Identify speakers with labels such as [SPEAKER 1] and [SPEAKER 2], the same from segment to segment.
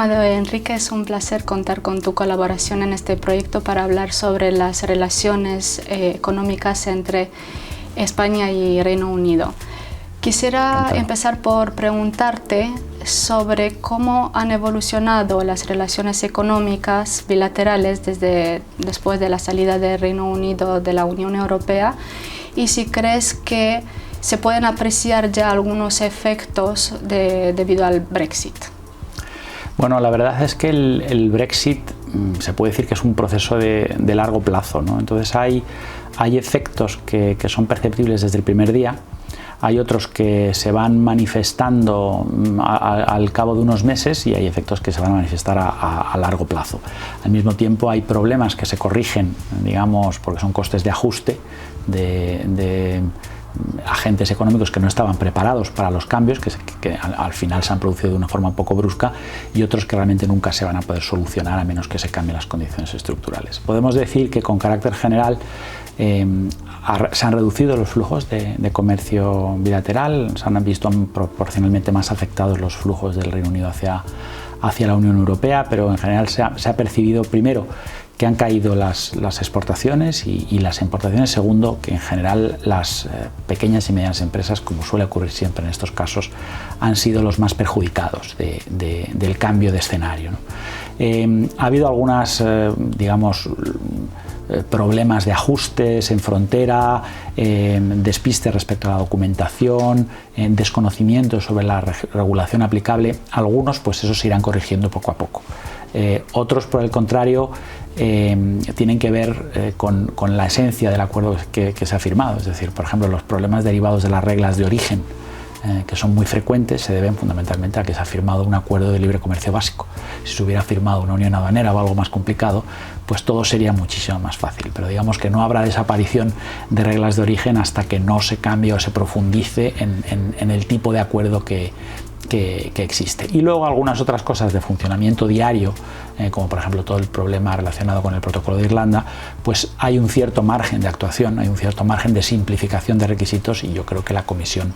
[SPEAKER 1] Amadeo Enrique, es un placer contar con tu colaboración en este proyecto para hablar sobre las relaciones económicas entre España y Reino Unido. Quisiera empezar por preguntarte sobre cómo han evolucionado las relaciones económicas bilaterales después de la salida del Reino Unido de la Unión Europea y si crees que se pueden apreciar ya algunos efectos debido al Brexit.
[SPEAKER 2] Bueno, la verdad es que el Brexit se puede decir que es un proceso de largo plazo, ¿no? Entonces hay efectos que son perceptibles desde el primer día. Hay otros que se van manifestando al cabo de unos meses y hay efectos que se van a manifestar a largo plazo. Al mismo tiempo hay problemas que se corrigen, digamos, porque son costes de ajuste de agentes económicos que no estaban preparados para los cambios, que al final se han producido de una forma un poco brusca, y otros que realmente nunca se van a poder solucionar a menos que se cambien las condiciones estructurales. Podemos decir que con carácter general se han reducido los flujos de comercio bilateral, se han visto proporcionalmente más afectados los flujos del Reino Unido hacia la Unión Europea, pero en general se ha percibido primero que han caído las exportaciones y las importaciones, segundo que en general las pequeñas y medianas empresas, como suele ocurrir siempre en estos casos, han sido los más perjudicados del cambio de escenario, ¿no? Ha habido algunas, digamos, problemas de ajustes en frontera, despiste respecto a la documentación, desconocimiento sobre la regulación aplicable. Algunos, pues eso se irán corrigiendo poco a poco. Otros, por el contrario, tienen que ver con la esencia del acuerdo que se ha firmado. Es decir, por ejemplo, los problemas derivados de las reglas de origen, que son muy frecuentes, se deben fundamentalmente a que se ha firmado un acuerdo de libre comercio básico. Si se hubiera firmado una unión aduanera o algo más complicado, pues todo sería muchísimo más fácil. Pero digamos que no habrá desaparición de reglas de origen hasta que no se cambie o se profundice en el tipo de acuerdo que existe. Y luego algunas otras cosas de funcionamiento diario, como por ejemplo todo el problema relacionado con el protocolo de Irlanda, pues hay un cierto margen de actuación, hay un cierto margen de simplificación de requisitos, y yo creo que la Comisión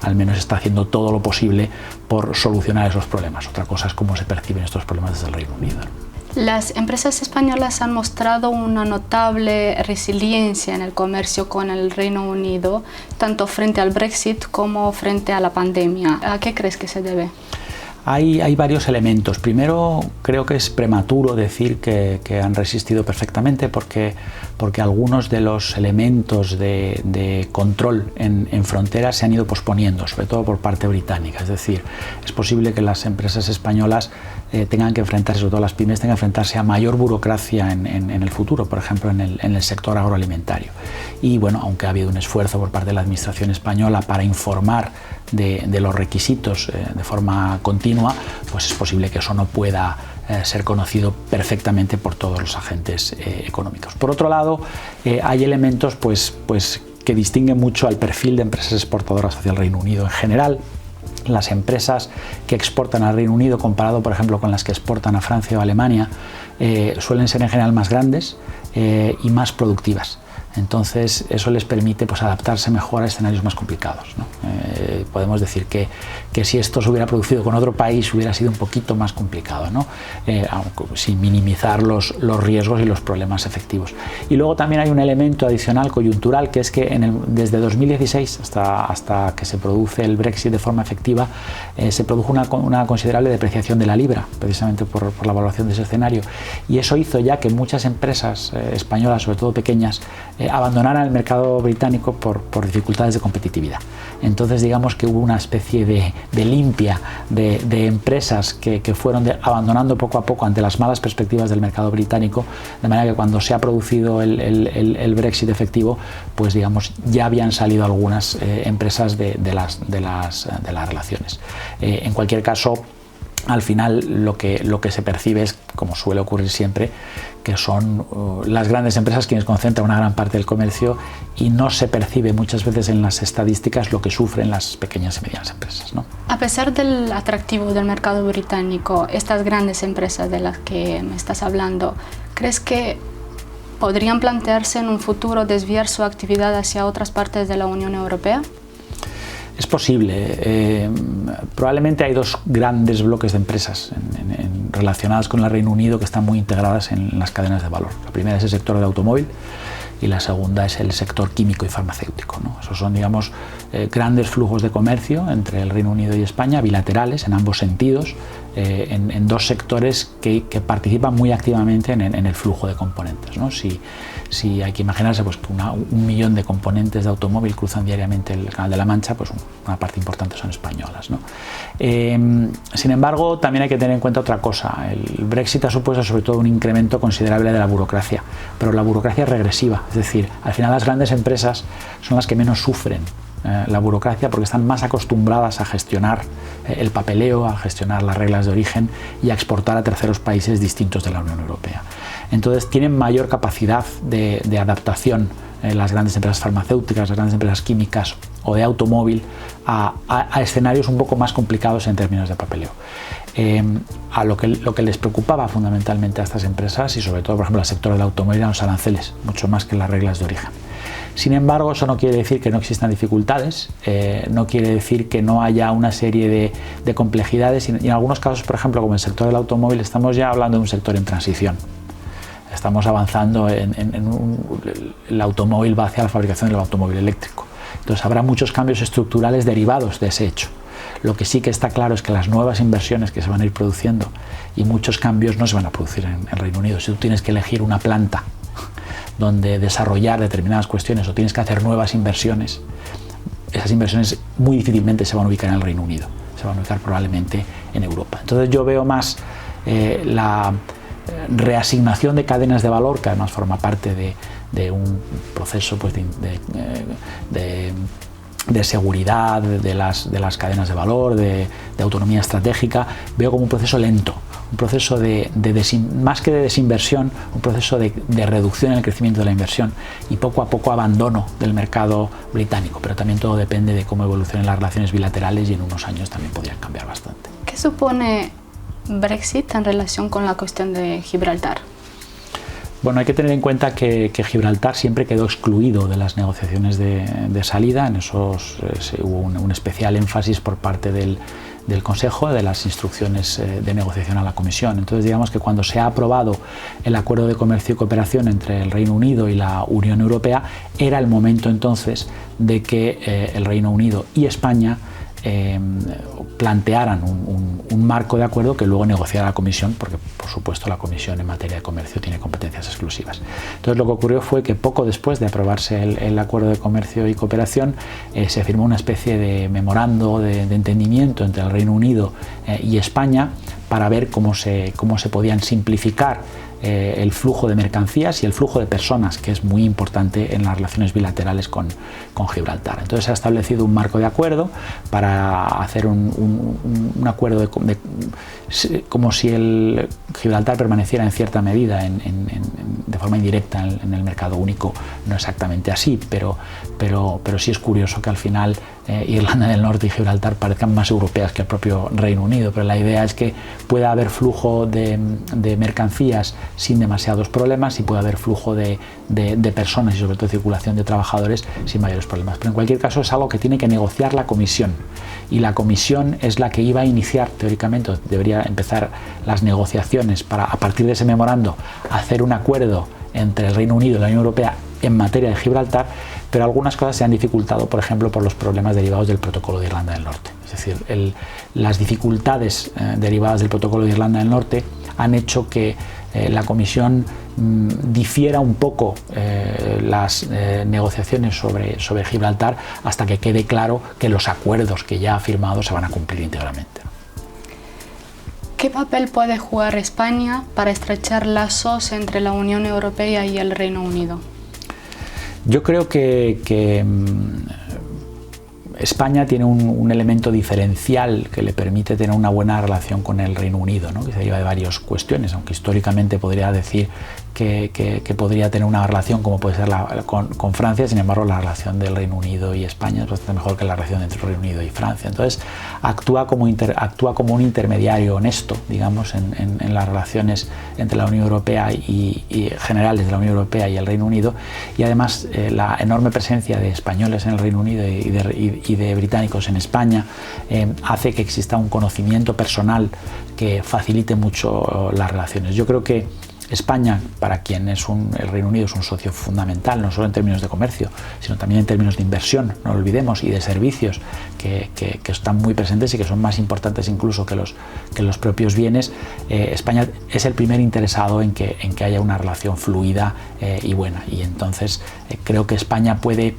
[SPEAKER 2] al menos está haciendo todo lo posible por solucionar esos problemas. Otra cosa es cómo se perciben estos problemas desde el Reino Unido.
[SPEAKER 1] Las empresas españolas han mostrado una notable resiliencia en el comercio con el Reino Unido, tanto frente al Brexit como frente a la pandemia. ¿A qué crees que se debe?
[SPEAKER 2] Hay varios elementos. Primero, creo que es prematuro decir que han resistido perfectamente porque algunos de los elementos de control en fronteras se han ido posponiendo, sobre todo por parte británica. Es decir, es posible que las empresas españolas tengan que enfrentarse, sobre todo las pymes, tengan que enfrentarse a mayor burocracia en el futuro, por ejemplo en el sector agroalimentario. Y bueno, aunque ha habido un esfuerzo por parte de la Administración española para informar de los requisitos de forma continua, pues es posible que eso no pueda ser conocido perfectamente por todos los agentes económicos. Por otro lado, hay elementos pues que distinguen mucho al perfil de empresas exportadoras hacia el Reino Unido en general. Las empresas que exportan al Reino Unido, comparado por ejemplo con las que exportan a Francia o Alemania, suelen ser en general más grandes y más productivas. Entonces eso les permite pues adaptarse mejor a escenarios más complicados, ¿no? Podemos decir que si esto se hubiera producido con otro país hubiera sido un poquito más complicado, ¿no? Sin minimizar los riesgos y los problemas efectivos. Y luego también hay un elemento adicional coyuntural, que es que desde 2016 hasta que se produce el Brexit de forma efectiva, se produjo una considerable depreciación de la libra, precisamente por la evaluación de ese escenario, y eso hizo ya que muchas empresas españolas, sobre todo pequeñas, abandonaran el mercado británico por dificultades de competitividad. Entonces digamos que hubo una especie de limpia de empresas que fueron abandonando poco a poco ante las malas perspectivas del mercado británico, de manera que cuando se ha producido el Brexit efectivo, pues digamos ya habían salido algunas empresas de las relaciones. En cualquier caso, al final lo que se percibe es, como suele ocurrir siempre, que son las grandes empresas quienes concentran una gran parte del comercio y no se percibe muchas veces en las estadísticas lo que sufren las pequeñas y medianas empresas, ¿no?
[SPEAKER 1] A pesar del atractivo del mercado británico, estas grandes empresas de las que me estás hablando, ¿crees que podrían plantearse en un futuro desviar su actividad hacia otras partes de la Unión Europea?
[SPEAKER 2] Es posible. Probablemente hay dos grandes bloques de empresas relacionadas con el Reino Unido que están muy integradas en las cadenas de valor. La primera es el sector del automóvil y la segunda es el sector químico y farmacéutico, ¿no? Esos son, digamos, grandes flujos de comercio entre el Reino Unido y España, bilaterales en ambos sentidos, en dos sectores que participan muy activamente en el flujo de componentes, ¿no? Si hay que imaginarse pues, que 1 millón de componentes de automóvil cruzan diariamente el Canal de la Mancha, pues una parte importante son españolas, ¿no? Sin embargo, también hay que tener en cuenta otra cosa. El Brexit ha supuesto sobre todo un incremento considerable de la burocracia, pero la burocracia es regresiva, es decir, al final las grandes empresas son las que menos sufren la burocracia porque están más acostumbradas a gestionar el papeleo, a gestionar las reglas de origen y a exportar a terceros países distintos de la Unión Europea. Entonces tienen mayor capacidad de adaptación las grandes empresas farmacéuticas, las grandes empresas químicas o de automóvil a escenarios un poco más complicados en términos de papeleo. A lo que les preocupaba fundamentalmente a estas empresas y sobre todo, por ejemplo, al sector del automóvil eran los aranceles, mucho más que las reglas de origen. Sin embargo, eso no quiere decir que no existan dificultades, no quiere decir que no haya una serie de complejidades y en algunos casos, por ejemplo, como el sector del automóvil, estamos ya hablando de un sector en transición. Estamos avanzando el automóvil va hacia la fabricación del automóvil eléctrico. Entonces habrá muchos cambios estructurales derivados de ese hecho. Lo que sí que está claro es que las nuevas inversiones que se van a ir produciendo y muchos cambios no se van a producir en el Reino Unido. Si tú tienes que elegir una planta donde desarrollar determinadas cuestiones o tienes que hacer nuevas inversiones, esas inversiones muy difícilmente se van a ubicar en el Reino Unido, se van a ubicar probablemente en Europa. Entonces yo veo más la reasignación de cadenas de valor, que además forma parte de un proceso pues, de seguridad de las cadenas de valor, de autonomía estratégica, veo como un proceso lento, un proceso más que de desinversión, un proceso de reducción en el crecimiento de la inversión y poco a poco abandono del mercado británico, pero también todo depende de cómo evolucionen las relaciones bilaterales y en unos años también podrían cambiar bastante.
[SPEAKER 1] ¿Qué supone Brexit en relación con la cuestión de Gibraltar?
[SPEAKER 2] Bueno, hay que tener en cuenta que Gibraltar siempre quedó excluido de las negociaciones de salida. En esos hubo un especial énfasis por parte del Consejo, de las instrucciones de negociación a la Comisión. Entonces, digamos que cuando se ha aprobado el Acuerdo de Comercio y Cooperación entre el Reino Unido y la Unión Europea, era el momento entonces de que el Reino Unido y España plantearan un marco de acuerdo que luego negociara la Comisión, porque por supuesto la Comisión en materia de comercio tiene competencias exclusivas. Entonces lo que ocurrió fue que poco después de aprobarse el Acuerdo de Comercio y Cooperación se firmó una especie de memorando de entendimiento entre el Reino Unido y España para ver cómo se podían simplificar el flujo de mercancías y el flujo de personas, que es muy importante en las relaciones bilaterales con Gibraltar. Entonces se ha establecido un marco de acuerdo para hacer un acuerdo como si el Gibraltar permaneciera en cierta medida de forma indirecta en el mercado único. No exactamente así, pero sí es curioso que al final Irlanda del Norte y Gibraltar parezcan más europeas que el propio Reino Unido, pero la idea es que pueda haber flujo de mercancías sin demasiados problemas y puede haber flujo de personas y sobre todo circulación de trabajadores sin mayores problemas. Pero en cualquier caso es algo que tiene que negociar la Comisión y la Comisión es la que iba a iniciar teóricamente, debería empezar las negociaciones para a partir de ese memorando hacer un acuerdo entre el Reino Unido y la Unión Europea en materia de Gibraltar, pero algunas cosas se han dificultado, por ejemplo, por los problemas derivados del Protocolo de Irlanda del Norte. Es decir, las dificultades derivadas del Protocolo de Irlanda del Norte han hecho que la Comisión difiera un poco las negociaciones sobre Gibraltar hasta que quede claro que los acuerdos que ya ha firmado se van a cumplir íntegramente.
[SPEAKER 1] ¿Qué papel puede jugar España para estrechar lazos entre la Unión Europea y el Reino Unido?
[SPEAKER 2] Yo creo que España tiene un elemento diferencial que le permite tener una buena relación con el Reino Unido, ¿no? Que se deriva de varias cuestiones, aunque históricamente podría decir que podría tener una relación como puede ser con Francia. Sin embargo, la relación del Reino Unido y España es bastante mejor que la relación entre el Reino Unido y Francia. Entonces, actúa como un intermediario honesto, digamos, en las relaciones entre la Unión Europea y generales de la Unión Europea y el Reino Unido, y además la enorme presencia de españoles en el Reino Unido y de británicos en España hace que exista un conocimiento personal que facilite mucho las relaciones. Yo creo que España, para quien el Reino Unido es un socio fundamental, no solo en términos de comercio, sino también en términos de inversión, no lo olvidemos, y de servicios que están muy presentes y que son más importantes incluso que los propios bienes. España es el primer interesado en que haya una relación fluida y buena, y entonces creo que España puede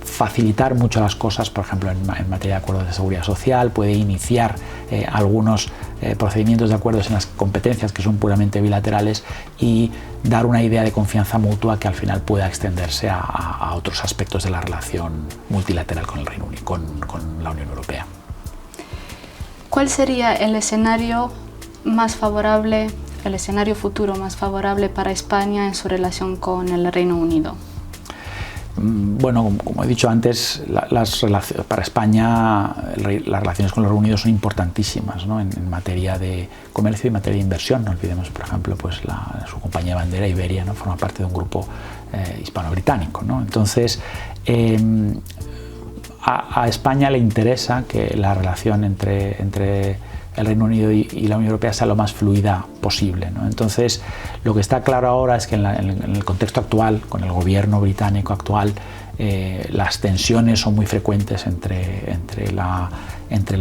[SPEAKER 2] facilitar mucho las cosas, por ejemplo en materia de acuerdos de seguridad social, puede iniciar algunos procedimientos de acuerdos en las competencias que son puramente bilaterales y dar una idea de confianza mutua que al final pueda extenderse a otros aspectos de la relación multilateral con el Reino Unido, con la Unión Europea.
[SPEAKER 1] ¿Cuál sería el escenario más favorable, el escenario futuro más favorable para España en su relación con el Reino Unido?
[SPEAKER 2] Bueno, como he dicho antes, para España las relaciones con los Reino Unido son importantísimas, ¿no? en materia de comercio y en materia de inversión. No olvidemos, por ejemplo, pues su compañía bandera Iberia, ¿no? Forma parte de un grupo hispano-británico, ¿no? Entonces, a España le interesa que la relación entre el Reino Unido y la Unión Europea sea lo más fluida posible, ¿no? Entonces, lo que está claro ahora es que en el contexto actual, con el gobierno británico actual, las tensiones son muy frecuentes entre la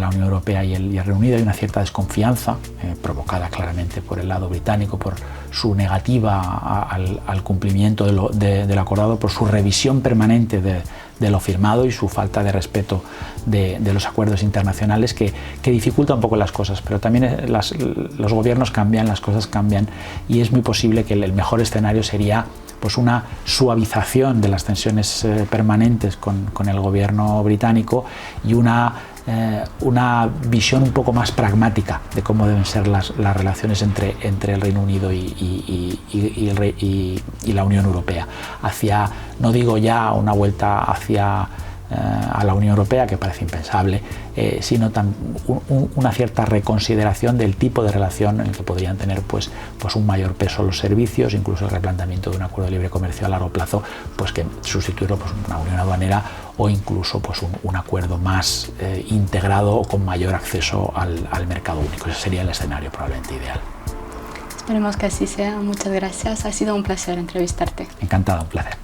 [SPEAKER 2] Unión Europea y el Reino Unido. Hay una cierta desconfianza provocada claramente por el lado británico, por su negativa al cumplimiento de lo acordado, por su revisión permanente de lo firmado y su falta de respeto de los acuerdos internacionales que dificulta un poco las cosas. Pero también los gobiernos cambian, las cosas cambian, y es muy posible que el mejor escenario sería pues una suavización de las tensiones permanentes con el gobierno británico y una visión un poco más pragmática de cómo deben ser las relaciones entre el Reino Unido y la Unión Europea, hacia, no digo ya una vuelta hacia a la Unión Europea, que parece impensable, sino una cierta reconsideración del tipo de relación en el que podrían tener pues un mayor peso los servicios, incluso el replanteamiento de un acuerdo de libre comercio a largo plazo, pues que sustituirlo por una unión aduanera o incluso pues un acuerdo más integrado o con mayor acceso al mercado único. Ese sería el escenario probablemente ideal.
[SPEAKER 1] Esperemos que así sea. Muchas gracias. Ha sido un placer entrevistarte.
[SPEAKER 2] Encantado, un placer.